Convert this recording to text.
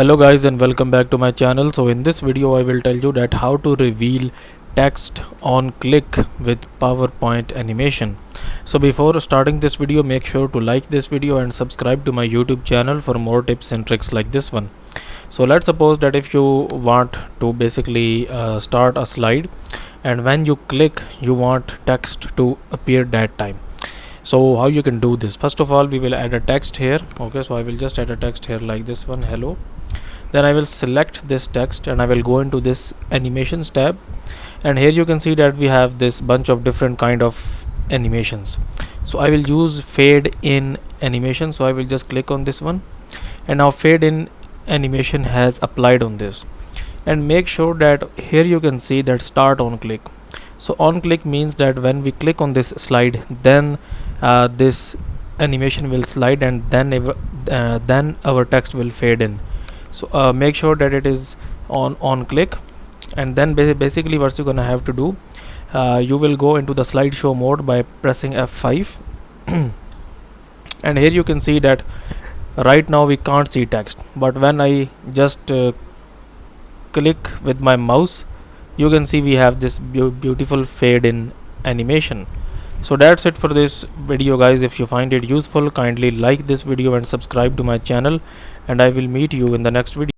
Hello guys and welcome back to my channel. So in this video I will tell you that how to reveal text on click with PowerPoint animation. So before starting this video, make sure to like this video and subscribe to my YouTube channel for more tips and tricks like this one. So let's suppose that if you want to basically start a slide, and when you click you want text to appear that time. So how you can do this? First of all, we will add a text here. Okay, so I will just add a text here like this one, hello. Then I will select this text and I will go into this animations tab, and here you can see that we have this bunch of different kind of animations. So I will use fade in animation, so I will just click on this one, and now fade in animation has applied on this. And make sure that here you can see that start on click. So on click means that when we click on this slide, then this animation will slide, and then our text will fade in. So make sure that it is on click, and then basically what you're gonna have to do, you will go into the slideshow mode by pressing F5 and here you can see that right now we can't see text, but when I just click with my mouse, you can see we have this beautiful fade in animation. So that's it for this video guys. If you find it useful, kindly like this video and subscribe to my channel, and I will meet you in the next video.